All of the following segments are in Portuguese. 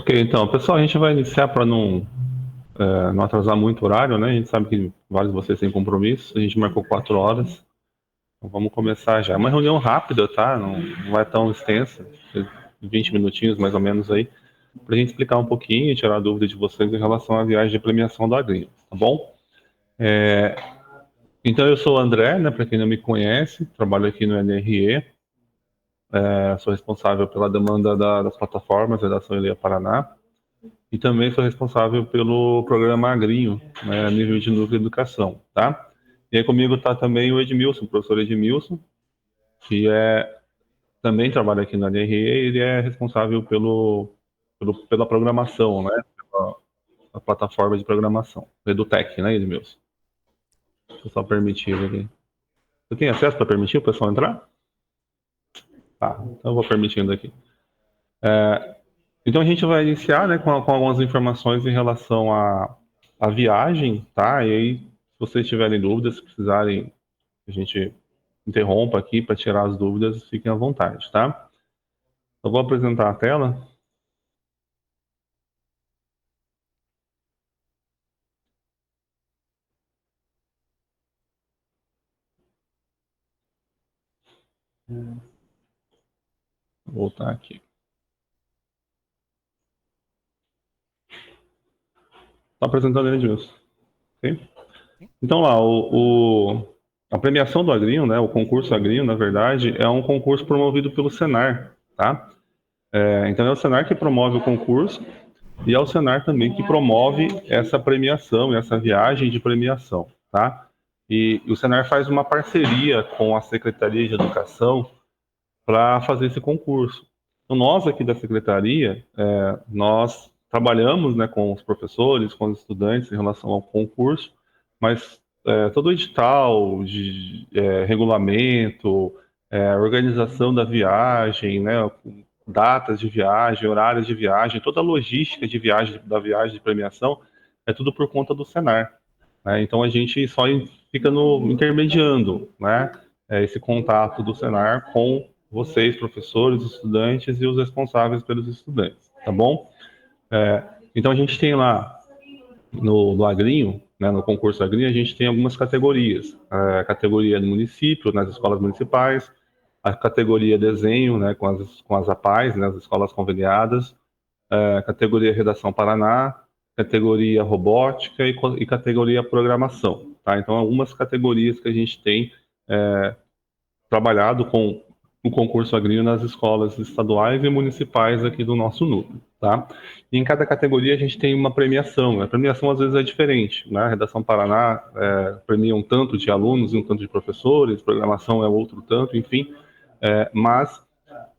Ok, então, pessoal, a gente vai iniciar para não atrasar muito o horário, né? A gente sabe que vários de vocês têm compromissos, a gente marcou 4 horas, então vamos começar já. É uma reunião rápida, tá? Não é tão extensa, 20 minutinhos mais ou menos aí, para a gente explicar um pouquinho e tirar dúvida de vocês em relação à viagem de premiação do Agrinho, tá bom? Então, eu sou o André, né? Para quem não me conhece, trabalho aqui no NRE, sou responsável pela demanda das plataformas Redação Ilha Paraná. E também sou responsável pelo programa Agrinho, né, a nível de núcleo de educação, tá? E aí comigo está também o Edmilson, o professor Edmilson, que também trabalha aqui na DRE, ele é responsável pela programação, né? A plataforma de programação, EduTech, né, Edmilson? Deixa eu só permitir aqui. Você tem acesso para permitir o pessoal entrar? Tá, então eu vou permitindo aqui. Então a gente vai iniciar, né, com algumas informações em relação à viagem, tá? E aí, se vocês tiverem dúvidas, se precisarem, a gente interrompa aqui para tirar as dúvidas, fiquem à vontade, tá? Eu vou apresentar a tela. Vou voltar aqui. Está apresentando ele, Edmilson. Ok? Então lá, a premiação do Agrinho, né, o concurso Agrinho, na verdade, é um concurso promovido pelo Senar, tá? Então é o Senar que promove o concurso e é o Senar também que promove essa premiação, essa viagem de premiação, tá? E o Senar faz uma parceria com a Secretaria de Educação para fazer esse concurso. Então, nós aqui da Secretaria, nós trabalhamos, né, com os professores, com os estudantes em relação ao concurso, mas todo o edital de regulamento, organização da viagem, né, datas de viagem, horários de viagem, toda a logística de viagem, da viagem de premiação, é tudo por conta do Senar, né? Então a gente só fica intermediando, né, esse contato do Senar com vocês, professores, estudantes e os responsáveis pelos estudantes, tá bom? Então a gente tem lá no Agrinho, né, no concurso Agrinho, a gente tem algumas categorias. A categoria do município, nas escolas municipais, a categoria desenho, né, com as APAES, né, as escolas conveniadas, a categoria redação Paraná, categoria robótica e categoria programação, tá? Então, algumas categorias que a gente tem trabalhado com o concurso Agrinho nas escolas estaduais e municipais aqui do nosso núcleo, tá? E em cada categoria a gente tem uma premiação. A premiação às vezes é diferente, né? A Redação Paraná premia um tanto de alunos e um tanto de professores, programação é outro tanto, enfim. Mas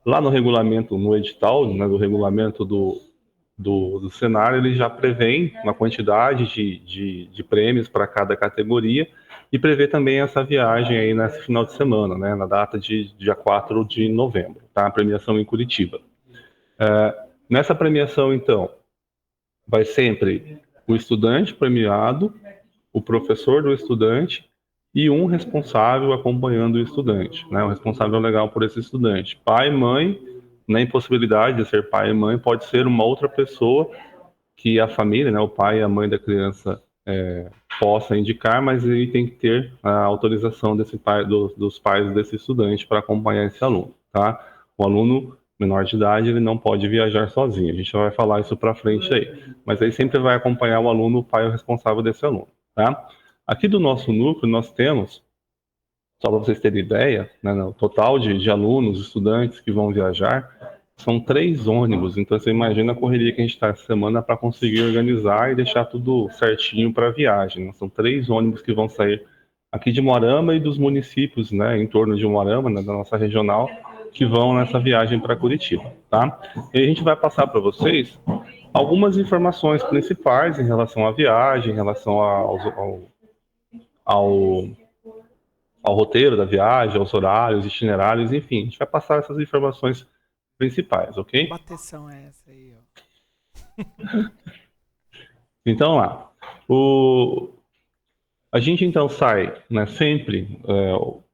lá no regulamento, no edital, né, do regulamento do Senar, ele já prevê uma quantidade de prêmios para cada categoria e prevê também essa viagem aí nesse final de semana, né, na data de dia 4 de novembro, tá? A premiação em Curitiba. Nessa premiação, então, vai sempre o estudante premiado, o professor do estudante e um responsável acompanhando o estudante, né? O responsável legal por esse estudante. Pai, mãe, na impossibilidade de ser pai e mãe, pode ser uma outra pessoa que a família, né, o pai e a mãe da criança possa indicar, mas ele tem que ter a autorização desse pai, dos pais desse estudante para acompanhar esse aluno, tá? O aluno menor de idade, ele não pode viajar sozinho. A gente vai falar isso para frente aí. Mas aí sempre vai acompanhar o aluno, o pai é o responsável desse aluno, tá? Aqui do nosso núcleo, nós temos, só para vocês terem ideia, né, no total de alunos, estudantes que vão viajar, são 3 ônibus. Então você imagina a correria que a gente está essa semana para conseguir organizar e deixar tudo certinho para a viagem, né? São 3 ônibus que vão sair aqui de Moarama e dos municípios, né, em torno de Moarama, né, da nossa regional, que vão nessa viagem para Curitiba, tá? E a gente vai passar para vocês algumas informações principais em relação à viagem, em relação ao ao roteiro da viagem, aos horários, itinerários, enfim, a gente vai passar essas informações principais, Que ok? bateção é essa aí, ó? Então lá, a gente então sai, né, sempre,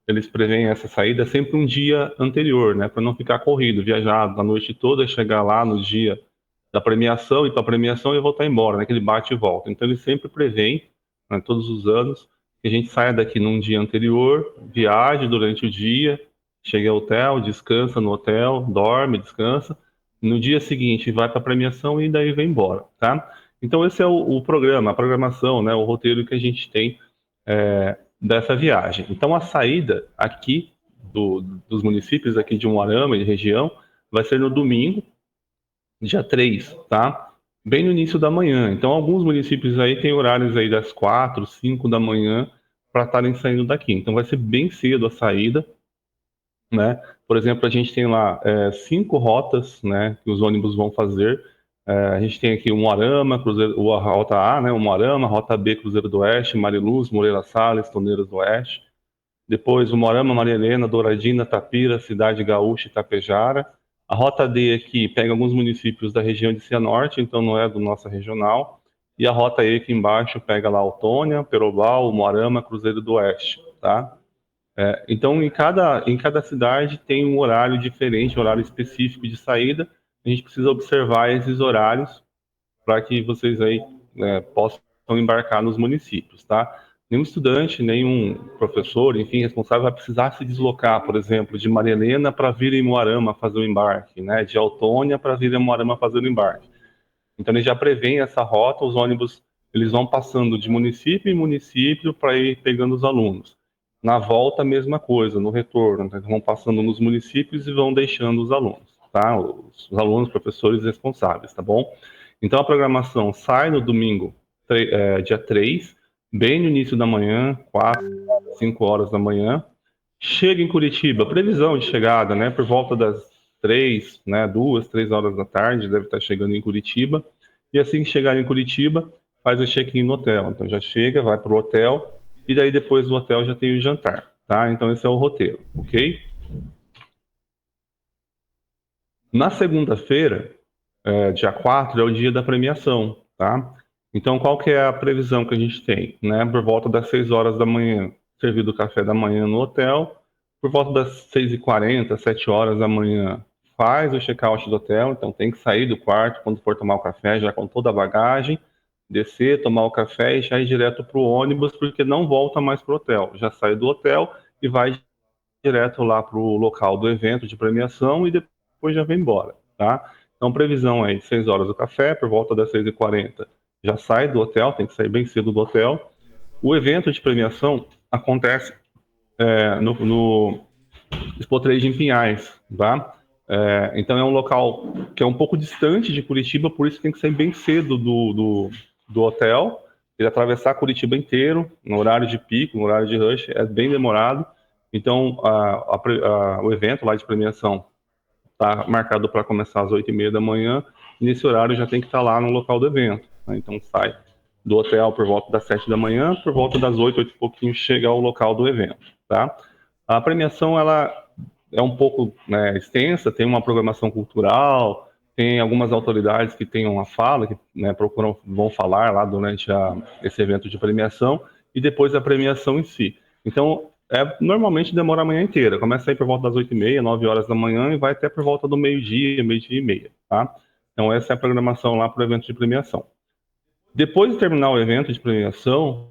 eles preveem essa saída sempre um dia anterior, né, para não ficar corrido, viajar a noite toda, chegar lá no dia da premiação, ir para a premiação e voltar embora, naquele bate e volta. Então, eles sempre prevêem, né, todos os anos, que a gente saia daqui num dia anterior, viaje durante o dia, chegue ao hotel, descansa no hotel, dorme, descansa. No dia seguinte, vai para a premiação e daí vem embora, tá? Então, esse é o programa, a programação, né, o roteiro que a gente tem dessa viagem. Então, a saída aqui dos municípios aqui de Umuarama e região vai ser no domingo, dia 3, tá? Bem no início da manhã. Então, alguns municípios aí têm horários aí das 4, 5 da manhã para estarem saindo daqui. Então, vai ser bem cedo a saída, né? Por exemplo, a gente tem lá 5 rotas, né, que os ônibus vão fazer. A gente tem aqui Umuarama, Cruzeiro, a rota A, né, Umuarama, rota B, Cruzeiro do Oeste, Mariluz, Moreira Salles, Toneiras do Oeste. Depois Umuarama, Maria Helena, Douradina, Tapira, Cidade Gaúcha e Tapejara. A rota D aqui pega alguns municípios da região de Cianorte, então não é do nossa regional. E a rota E aqui embaixo pega lá Autônia, Perobal, Umuarama, Cruzeiro do Oeste, tá? Então, em cada cidade tem um horário diferente, um horário específico de saída. A gente precisa observar esses horários para que vocês aí possam embarcar nos municípios, tá? Nenhum estudante, nenhum professor, enfim, responsável vai precisar se deslocar, por exemplo, de Maria Helena para vir em Moarama fazer o embarque, né? De Autônia para vir em Moarama fazer o embarque. Então, eles já prevêem essa rota, os ônibus eles vão passando de município em município para ir pegando os alunos. Na volta, a mesma coisa, no retorno, então, eles vão passando nos municípios e vão deixando os alunos, tá? Os alunos, professores responsáveis, tá bom? Então, a programação sai no domingo, dia 3, bem no início da manhã, 4, 5 horas da manhã. Chega em Curitiba, previsão de chegada, né? Por volta das 3, né? 2, 3 horas da tarde, deve estar chegando em Curitiba. E assim que chegar em Curitiba, faz o check-in no hotel. Então já chega, vai para o hotel, e daí depois do hotel já tem o jantar, tá? Então esse é o roteiro, ok? Na segunda-feira, dia 4, é o dia da premiação, tá? Então, qual que é a previsão que a gente tem? Né? Por volta das 6 horas da manhã, servido o café da manhã no hotel. Por volta das 6h40, 7 horas da manhã, faz o check-out do hotel. Então, tem que sair do quarto quando for tomar o café, já com toda a bagagem, descer, tomar o café e já ir direto para o ônibus, porque não volta mais para o hotel. Já sai do hotel e vai direto lá para o local do evento de premiação e depois já vem embora, tá? Então, previsão aí, 6 horas do café, por volta das 6h40, já sai do hotel, tem que sair bem cedo do hotel. O evento de premiação acontece no Expo Trade em Pinhais, tá? Então, é um local que é um pouco distante de Curitiba, por isso tem que sair bem cedo do hotel, e atravessar Curitiba inteiro, no horário de pico, no horário de rush, é bem demorado. Então, o evento lá de premiação está marcado para começar às 8h30 da manhã, e nesse horário já tem que estar lá no local do evento, né? Então, sai do hotel por volta das 7 da manhã, por volta das 8, 8 e pouquinho, chega ao local do evento, tá? A premiação, ela é um pouco, né, extensa, tem uma programação cultural, tem algumas autoridades que têm uma fala, que, né, vão falar lá durante esse evento de premiação, e depois a premiação em si. Então, normalmente demora a manhã inteira, começa aí por volta das 8h30, 9 horas da manhã, e vai até por volta do meio-dia, meio-dia e meia, tá? Então, essa é a programação lá para o evento de premiação. Depois de terminar o evento de premiação,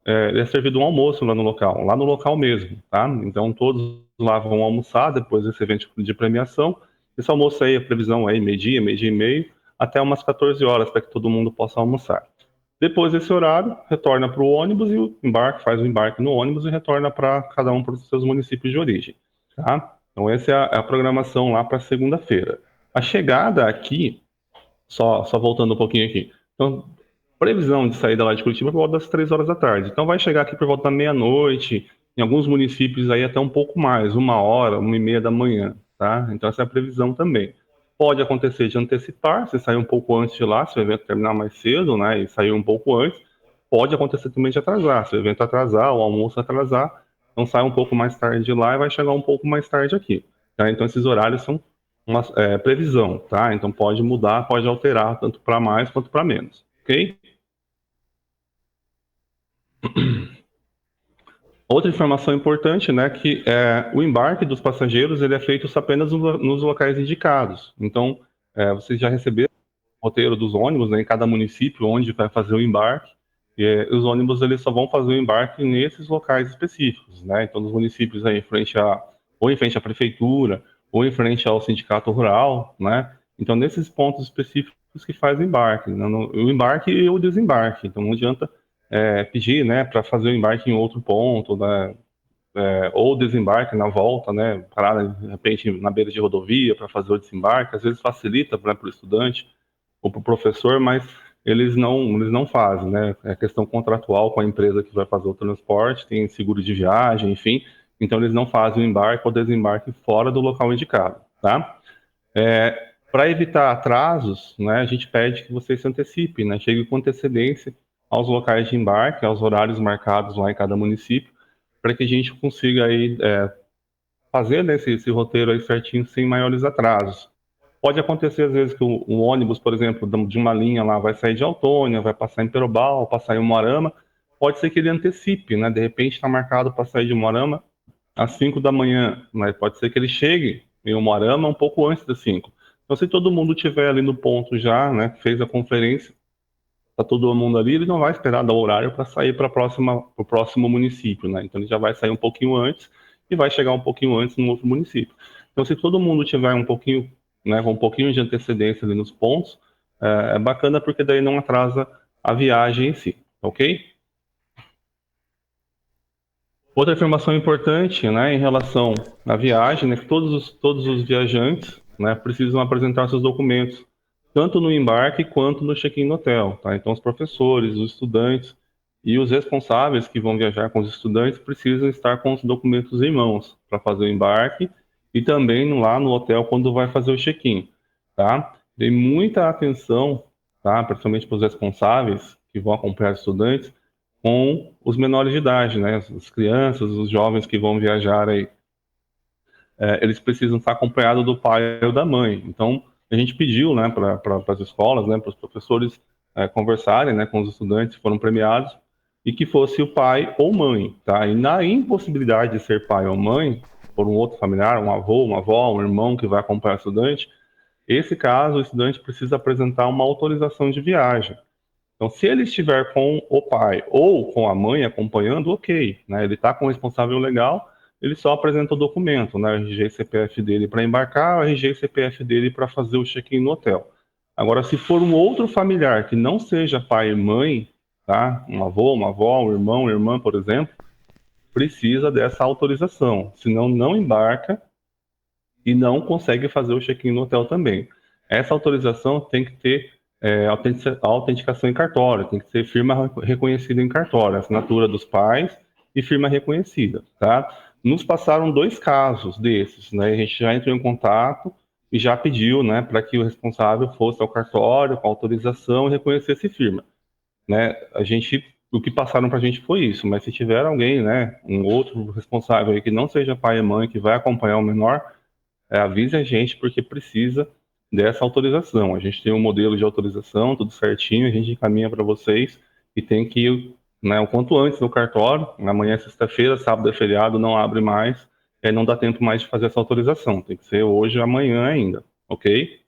é servido um almoço lá no local mesmo, tá? Então todos lá vão almoçar depois desse evento de premiação. Esse almoço aí, a previsão aí, meio-dia, meio-dia e meio, até umas 14 horas, para que todo mundo possa almoçar. Depois desse horário, retorna para o ônibus e faz o embarque no ônibus e retorna para cada um para os seus municípios de origem, tá? Então essa é a programação lá para segunda-feira. A chegada aqui, só voltando um pouquinho aqui. Então, previsão de saída lá de Curitiba por volta das 3 horas da tarde. Então vai chegar aqui por volta da meia-noite, em alguns municípios aí até um pouco mais, 1h, 1h30 da manhã, tá? Então essa é a previsão também. Pode acontecer de antecipar, se sair um pouco antes de lá, se o evento terminar mais cedo, né, e sair um pouco antes. Pode acontecer também de atrasar, se o evento atrasar, o almoço atrasar, então sai um pouco mais tarde de lá e vai chegar um pouco mais tarde aqui, tá? Então esses horários são uma previsão, tá? Então pode mudar, pode alterar, tanto para mais quanto para menos, ok? Outra informação importante, né, que o embarque dos passageiros ele é feito apenas nos locais indicados. Então, vocês já receberam o roteiro dos ônibus, né, em cada município onde vai fazer o embarque, e os ônibus eles só vão fazer o embarque nesses locais específicos, né? Então, nos municípios aí, ou em frente à prefeitura, ou em frente ao sindicato rural, né? Então, nesses pontos específicos que faz o embarque, né? O embarque e o desembarque. Então, não adianta pedir, né, para fazer o embarque em outro ponto, né? Ou desembarque na volta, né? Parar de repente na beira de rodovia para fazer o desembarque. Às vezes facilita, né, para o estudante ou para o professor, mas eles não fazem, né? É questão contratual com a empresa que vai fazer o transporte, tem seguro de viagem, enfim. Então eles não fazem o embarque ou desembarque fora do local indicado, tá? Para evitar atrasos, né, a gente pede que vocês se antecipem, né? Chegue com antecedência aos locais de embarque, aos horários marcados lá em cada município, para que a gente consiga aí fazer, né, esse roteiro aí certinho sem maiores atrasos. Pode acontecer, às vezes, que o ônibus, por exemplo, de uma linha lá vai sair de Autônia, vai passar em Perobal, passar em Umuarama. Pode ser que ele antecipe, né? De repente está marcado para sair de Umuarama às 5 da manhã, mas pode ser que ele chegue em Umuarama um pouco antes das 5. Então, se todo mundo estiver ali no ponto já, né, fez a conferência, está todo mundo ali, ele não vai esperar dar o horário para sair para o próximo município, né? Então, ele já vai sair um pouquinho antes e vai chegar um pouquinho antes no outro município. Então, se todo mundo tiver um pouquinho, né, com um pouquinho de antecedência ali nos pontos, é bacana porque daí não atrasa a viagem em si, ok? Outra informação importante, né, em relação à viagem, né, que todos os viajantes, né, precisam apresentar seus documentos, tanto no embarque quanto no check-in no hotel, tá? Então, os professores, os estudantes e os responsáveis que vão viajar com os estudantes precisam estar com os documentos em mãos para fazer o embarque e também lá no hotel quando vai fazer o check-in, tá? Dê muita atenção, tá? Principalmente para os responsáveis que vão acompanhar os estudantes com os menores de idade, né? As crianças, os jovens que vão viajar aí, eles precisam estar acompanhados do pai ou da mãe. Então, a gente pediu, né, para as escolas, né, para os professores conversarem, né, com os estudantes que foram premiados e que fosse o pai ou mãe, tá? E na impossibilidade de ser pai ou mãe, por um outro familiar, um avô, uma avó, um irmão que vai acompanhar o estudante, esse caso, o estudante precisa apresentar uma autorização de viagem. Então, se ele estiver com o pai ou com a mãe acompanhando, ok, né? Ele está com o responsável legal, ele só apresenta o documento, né? O RG e CPF dele para embarcar, o RG e CPF dele para fazer o check-in no hotel. Agora, se for um outro familiar que não seja pai e mãe, tá? Um avô, uma avó, um irmão, uma irmã, por exemplo, precisa dessa autorização, senão não embarca e não consegue fazer o check-in no hotel também. Essa autorização tem que ter autenticação em cartório, tem que ser firma reconhecida em cartório, assinatura dos pais e firma reconhecida, tá? Nos passaram 2 casos desses, né? A gente já entrou em contato e já pediu, né, para que o responsável fosse ao cartório com autorização e reconhecesse firma, né? O que passaram para a gente foi isso, mas se tiver alguém, né, um outro responsável aí que não seja pai e mãe que vai acompanhar o menor, avise a gente porque precisa dessa autorização. A gente tem um modelo de autorização, tudo certinho, a gente encaminha para vocês e tem que ir, né, o quanto antes no cartório. Amanhã é sexta-feira, sábado é feriado, não abre mais, não dá tempo mais de fazer essa autorização. Tem que ser hoje ou amanhã ainda, ok?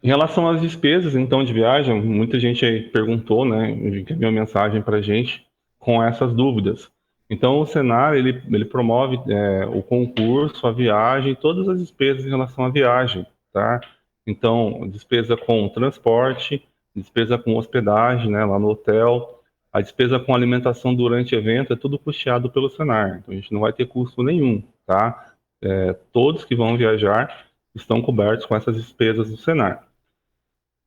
Em relação às despesas, então, de viagem, muita gente aí perguntou, né, enviou mensagem para a gente com essas dúvidas. Então, o Senar, ele promove o concurso, a viagem, todas as despesas em relação à viagem, tá? Então, despesa com transporte, despesa com hospedagem, né, lá no hotel, a despesa com alimentação durante o evento é tudo custeado pelo Senar. Então, a gente não vai ter custo nenhum, tá? Todos que vão viajar estão cobertos com essas despesas do Senar.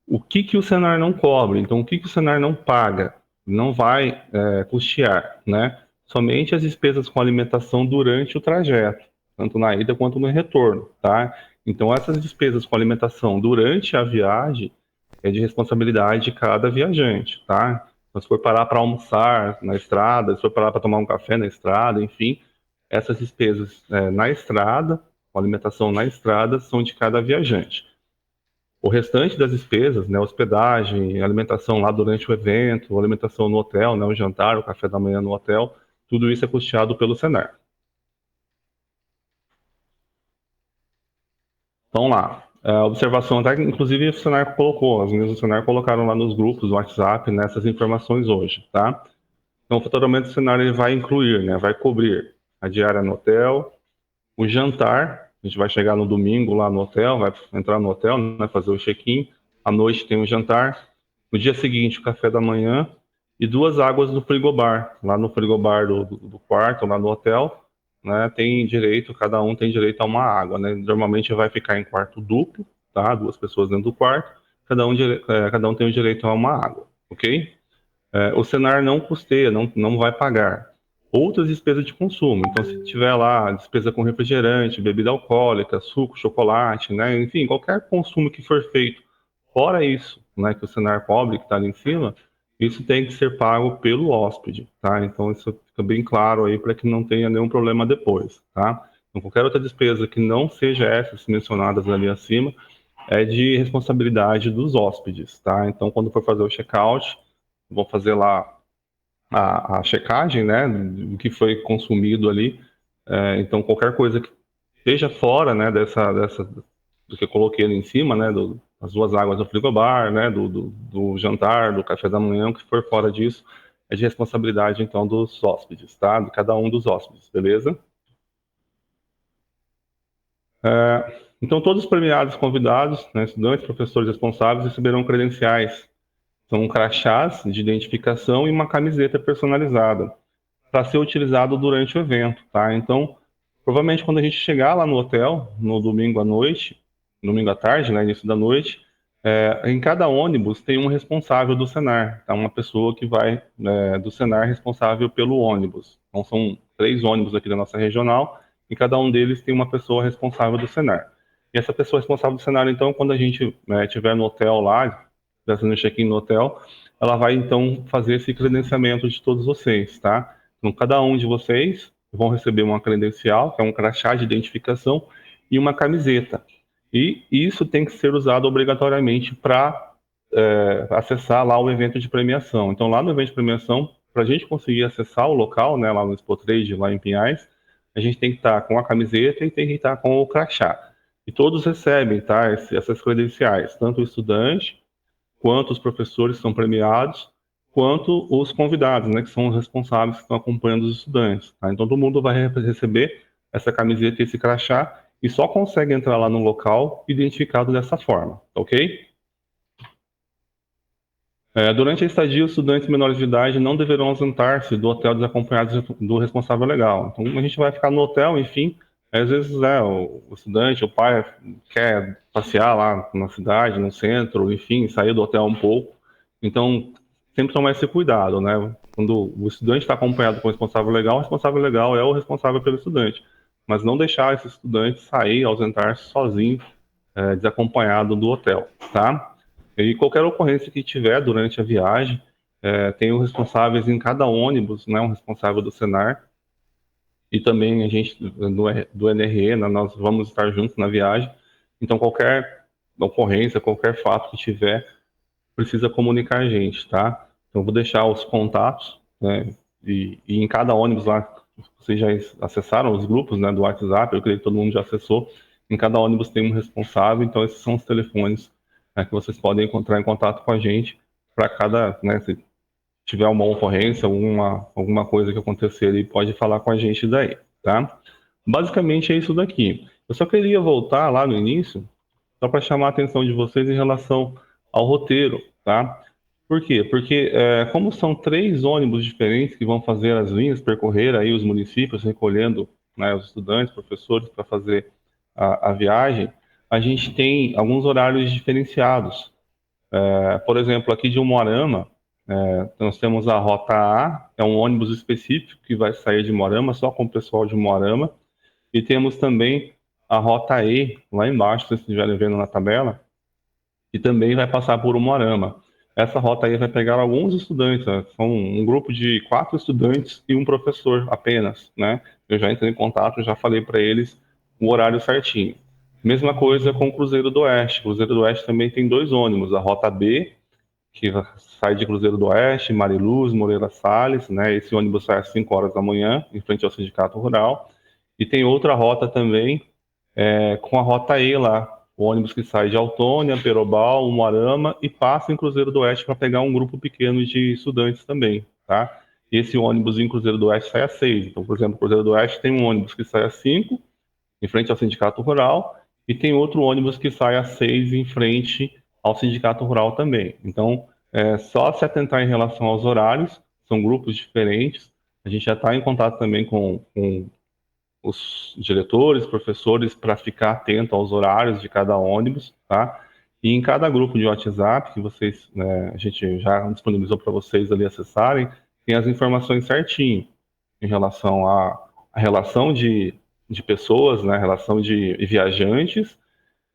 O que que o Senar não cobre? Então, o que que o Senar não paga? Não vai custear, né? Somente as despesas com alimentação durante o trajeto, tanto na ida quanto no retorno, tá? Então, essas despesas com alimentação durante a viagem é de responsabilidade de cada viajante, tá? Então, se for parar para almoçar na estrada, se for parar para tomar um café na estrada, enfim, essas despesas na estrada, com alimentação na estrada, são de cada viajante. O restante das despesas, né, hospedagem, alimentação lá durante o evento, alimentação no hotel, né, o jantar, o café da manhã no hotel, tudo isso é custeado pelo Senar. Então lá, a observação até que inclusive o Senar colocou, as meninas do Senar colocaram lá nos grupos do WhatsApp nessas informações hoje, tá? Então o faturamento do Senar ele vai incluir, né, vai cobrir a diária no hotel, o jantar, a gente vai chegar no domingo lá no hotel, vai entrar no hotel, né, fazer o check-in, à noite tem o jantar, no dia seguinte o café da manhã e 2 águas do frigobar, lá no frigobar do quarto, lá no hotel, né, tem direito, cada um tem direito a uma água, né, normalmente vai ficar em quarto duplo, tá, 2 pessoas dentro do quarto, cada um tem o direito a uma água, ok? O Senar não custeia, não vai pagar outras despesas de consumo. Então, se tiver lá despesa com refrigerante, bebida alcoólica, suco, chocolate, né, enfim, qualquer consumo que for feito fora isso, né, que o Senar cobre, que está ali em cima, isso tem que ser pago pelo hóspede, tá? Então, isso fica bem claro aí para que não tenha nenhum problema depois, tá? Então, qualquer outra despesa que não seja essas mencionadas ali acima é de responsabilidade dos hóspedes, tá? Então, quando for fazer o check-out, vão fazer lá a checagem, né, do que foi consumido ali. Então, qualquer coisa que esteja fora, né, do que eu coloquei ali em cima, né, as 2 águas do frigobar, né, do jantar, do café da manhã, o que for fora disso, é de responsabilidade, então, dos hóspedes, tá? De cada um dos hóspedes, beleza? Então, todos os premiados convidados, né, estudantes, professores responsáveis, receberão credenciais. São crachás de identificação e uma camiseta personalizada para ser utilizado durante o evento, tá? Então, provavelmente quando a gente chegar lá no hotel, no domingo à noite, domingo à tarde, né, início da noite, em cada ônibus tem um responsável do Senar, tá? Uma pessoa que vai do Senar responsável pelo ônibus. Então, são 3 ônibus aqui da nossa regional e cada um deles tem uma pessoa responsável do Senar. E essa pessoa responsável do Senar, então, quando a gente estiver no hotel lá, fazendo check-in no hotel, ela vai então fazer esse credenciamento de todos vocês, tá? Então, cada um de vocês vão receber uma credencial, que é um crachá de identificação, e uma camiseta. E isso tem que ser usado obrigatoriamente para acessar lá o evento de premiação. Então, lá no evento de premiação, para a gente conseguir acessar o local, né, lá no Expo Trade, lá em Pinhais, a gente tem que estar com a camiseta e tem que estar com o crachá. E todos recebem, tá, essas credenciais, tanto o estudante quanto os professores são premiados, quanto os convidados, né, que são os responsáveis que estão acompanhando os estudantes. Tá? Então, todo mundo vai receber essa camiseta e esse crachá e só consegue entrar lá no local identificado dessa forma, ok? Durante a estadia, os estudantes menores de idade não deverão ausentar-se do hotel desacompanhados do responsável legal. Então, a gente vai ficar no hotel, enfim, às vezes o estudante, o pai quer passear lá na cidade, no centro, enfim, sair do hotel um pouco. Então, sempre tomar esse cuidado, né? Quando o estudante está acompanhado com o responsável legal é o responsável pelo estudante. Mas não deixar esse estudante sair, ausentar-se sozinho, desacompanhado do hotel, tá? E qualquer ocorrência que tiver durante a viagem, tem os responsáveis em cada ônibus, né? Um responsável do Senar, e também a gente do NRE, né, nós vamos estar juntos na viagem. Então, qualquer ocorrência, qualquer fato que tiver, precisa comunicar a gente, tá? Então, vou deixar os contatos, né? E em cada ônibus lá, vocês já acessaram os grupos, né, do WhatsApp, eu creio que todo mundo já acessou. Em cada ônibus tem um responsável, então esses são os telefones, né, que vocês podem encontrar em contato com a gente para cada, né, se tiver uma ocorrência, alguma coisa que acontecer ali, pode falar com a gente daí, tá? Basicamente é isso daqui. Eu só queria voltar lá no início, só para chamar a atenção de vocês em relação ao roteiro, tá? Por quê? Porque como são 3 ônibus diferentes que vão fazer as linhas, percorrer aí os municípios, recolhendo, né, os estudantes, professores para fazer a viagem, a gente tem alguns horários diferenciados. Por exemplo, aqui de Umuarama, nós temos a Rota A, é um ônibus específico que vai sair de Umuarama, só com o pessoal de Umuarama, e temos também a Rota E, lá embaixo, se vocês estiverem vendo na tabela, que também vai passar por Umuarama. Essa rota aí vai pegar alguns estudantes, né? São um grupo de 4 estudantes e um professor apenas, né? Eu já entrei em contato, já falei para eles o horário certinho. Mesma coisa com o Cruzeiro do Oeste. O Cruzeiro do Oeste também tem 2 ônibus, a Rota B, que sai de Cruzeiro do Oeste, Mariluz, Moreira Salles, né? Esse ônibus sai às 5 horas da manhã, em frente ao Sindicato Rural. E tem outra rota também, com a Rota E lá, o ônibus que sai de Autônia, Perobal, Umuarama e passa em Cruzeiro do Oeste para pegar um grupo pequeno de estudantes também, tá? E esse ônibus em Cruzeiro do Oeste sai às 6. Então, por exemplo, Cruzeiro do Oeste tem um ônibus que sai às 5, em frente ao Sindicato Rural, e tem outro ônibus que sai às 6 em frente ao Sindicato Rural também. Então, é só se atentar em relação aos horários, são grupos diferentes. A gente já está em contato também com os diretores, professores, para ficar atento aos horários de cada ônibus, tá? E em cada grupo de WhatsApp que vocês, né, a gente já disponibilizou para vocês ali acessarem, tem as informações certinho em relação à relação de pessoas, né, relação de viajantes,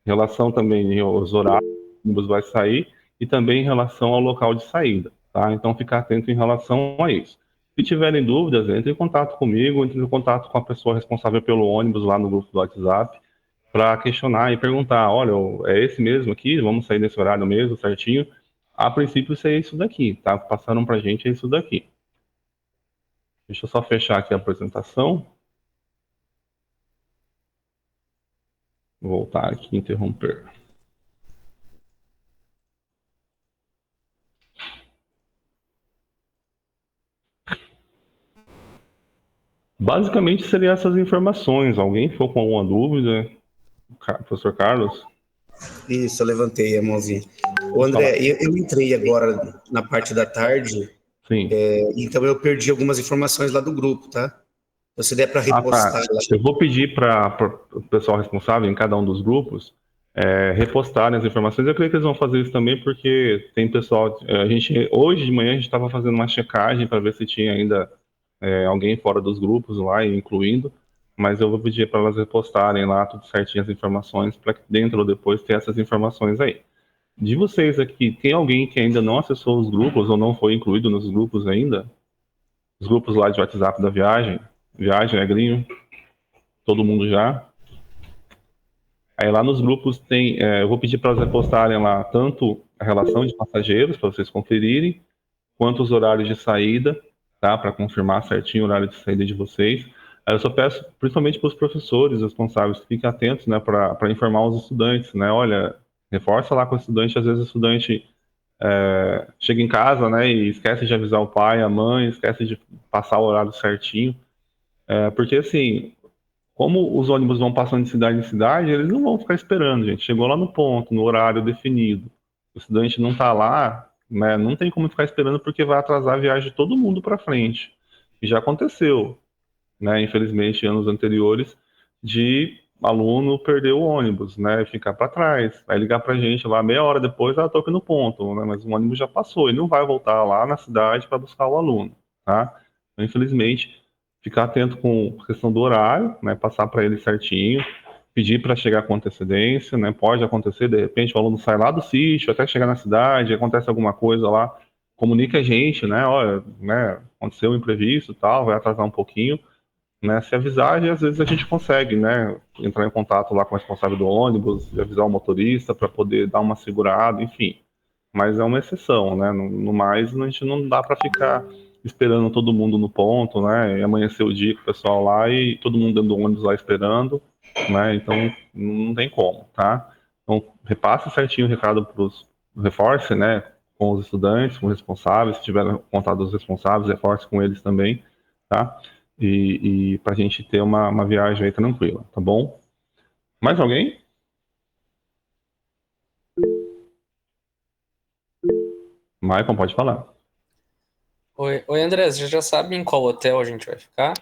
relação também aos horários que o ônibus vai sair e também em relação ao local de saída, tá? Então, ficar atento em relação a isso. Se tiverem dúvidas, entre em contato comigo, entre em contato com a pessoa responsável pelo ônibus lá no grupo do WhatsApp, para questionar e perguntar, olha, é esse mesmo aqui? Vamos sair nesse horário mesmo, certinho? A princípio, isso é isso daqui, tá? Passaram para a gente, é isso daqui. Deixa eu só fechar aqui a apresentação. Vou voltar aqui e interromper. Basicamente, seriam essas informações. Alguém ficou com alguma dúvida? Professor Carlos? Isso, eu levantei a mãozinha. Ô, Pode falar. André, eu entrei agora na parte da tarde, Sim. então eu perdi algumas informações lá do grupo, tá? Se der para repostar lá. Eu vou pedir para o pessoal responsável em cada um dos grupos repostarem as informações. Eu creio que eles vão fazer isso também, porque tem pessoal. Hoje de manhã a gente estava fazendo uma checagem para ver se tinha ainda alguém fora dos grupos lá, incluindo. Mas eu vou pedir para elas repostarem lá tudo certinho as informações, para que dentro ou depois ter essas informações aí. De vocês aqui, tem alguém que ainda não acessou os grupos ou não foi incluído nos grupos ainda? Os grupos lá de WhatsApp da viagem? Viagem, Negrinho? Todo mundo já? Aí lá nos grupos tem, eu vou pedir para elas repostarem lá tanto a relação de passageiros, para vocês conferirem, quanto os horários de saída, tá? Para confirmar certinho o horário de saída de vocês. Aí eu só peço, principalmente para os professores responsáveis, que fiquem atentos, né, para informar os estudantes, né? Olha, reforça lá com o estudante, às vezes o estudante chega em casa, né, e esquece de avisar o pai, a mãe, esquece de passar o horário certinho, porque assim, como os ônibus vão passando de cidade em cidade, eles não vão ficar esperando, gente. Chegou lá no ponto, no horário definido, o estudante não está lá, né, não tem como ficar esperando porque vai atrasar a viagem de todo mundo para frente. E já aconteceu, né, infelizmente, anos anteriores, de aluno perder o ônibus, né, ficar para trás, vai ligar para a gente lá meia hora depois, tô aqui no ponto, né, mas o ônibus já passou, ele não vai voltar lá na cidade para buscar o aluno, tá? Então, infelizmente, ficar atento com a questão do horário, né, passar para ele certinho, pedir para chegar com antecedência, né, pode acontecer, de repente o aluno sai lá do sítio até chegar na cidade, acontece alguma coisa lá, comunica a gente, né, olha, né, aconteceu um imprevisto e tal, vai atrasar um pouquinho, né, se avisar, e às vezes a gente consegue, né, entrar em contato lá com o responsável do ônibus, avisar o motorista para poder dar uma segurada, enfim. Mas é uma exceção, né? No mais, a gente não dá para ficar esperando todo mundo no ponto, né? E amanhecer o dia com o pessoal lá e todo mundo dentro do ônibus lá esperando, né? Então não tem como, tá? Então repasse certinho o recado para os reforce, né? Com os estudantes, com os responsáveis, se tiver contato dos responsáveis, reforce com eles também, tá? E para a gente ter uma viagem aí tranquila, tá bom? Mais alguém? Maicon, pode falar. Oi, André, você já sabe em qual hotel a gente vai ficar?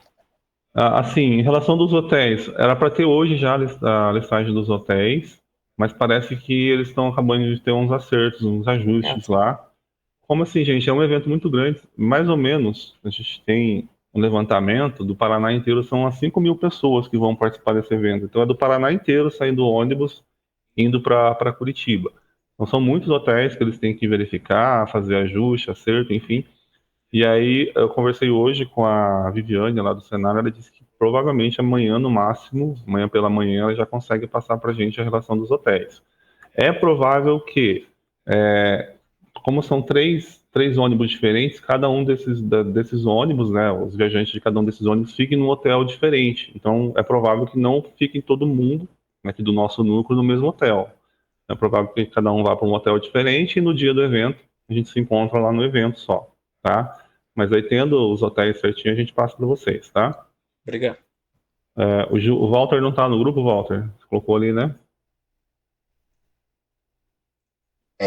Assim, em relação dos hotéis, era para ter hoje já a listagem dos hotéis, mas parece que eles estão acabando de ter uns acertos, uns ajustes lá. Como assim, gente? É um evento muito grande, mais ou menos. A gente tem um levantamento do Paraná inteiro, são umas 5 mil pessoas que vão participar desse evento. Então é do Paraná inteiro saindo do ônibus, indo para Curitiba. Então são muitos hotéis que eles têm que verificar, fazer ajuste, acerto, enfim. E aí eu conversei hoje com a Viviane lá do Senar, ela disse que provavelmente amanhã no máximo, amanhã pela manhã, ela já consegue passar para a gente a relação dos hotéis. É provável que, como são três ônibus diferentes, cada um desses ônibus, né, os viajantes de cada um desses ônibus fiquem num hotel diferente. Então é provável que não fiquem todo mundo aqui do nosso núcleo no mesmo hotel. É provável que cada um vá para um hotel diferente e no dia do evento a gente se encontra lá no evento só, tá? Mas aí tendo os hotéis certinho a gente passa para vocês, tá? Obrigado. O Walter não tá no grupo, Walter? Você colocou ali, né?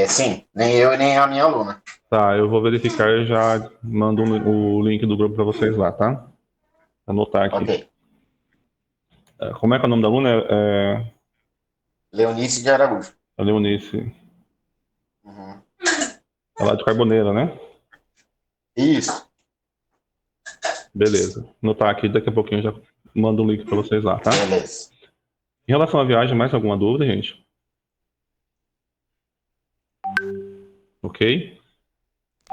Sim, nem eu e nem a minha aluna. Tá, eu vou verificar e já mando o link do grupo para vocês lá, tá? Anotar aqui. Ok. Como é que é o nome da aluna? Leonice de Araújo. A Leonice. Uhum. É lá de Carboneira, né? Isso. Beleza. Anotar aqui, daqui a pouquinho eu já mando o link para vocês lá, tá? Beleza. Em relação à viagem, mais alguma dúvida, gente? Ok?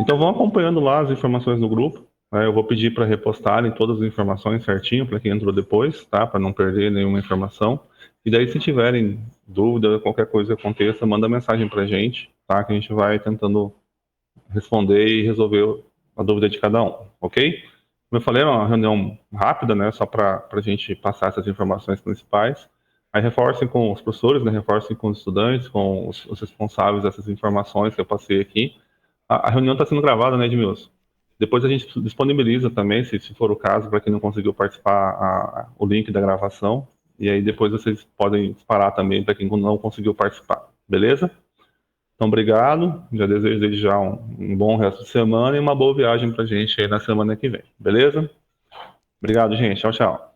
Então vão acompanhando lá as informações no grupo. Né? Eu vou pedir para repostarem todas as informações certinho para quem entrou depois, tá? Para não perder nenhuma informação. E daí, se tiverem dúvida, qualquer coisa que aconteça, manda mensagem para a gente, tá? Que a gente vai tentando responder e resolver a dúvida de cada um, ok? Como eu falei, é uma reunião rápida, né? Só para a gente passar essas informações principais. Aí reforcem com os professores, né? Reforcem com os estudantes, com os responsáveis dessas informações que eu passei aqui. A reunião está sendo gravada, né, Edmilson? Depois a gente disponibiliza também, se for o caso, para quem não conseguiu participar, o link da gravação. E aí depois vocês podem disparar também para quem não conseguiu participar, beleza? Então, obrigado. Já desejo desde já um bom resto de semana e uma boa viagem para a gente aí na semana que vem, beleza? Obrigado, gente. Tchau, tchau.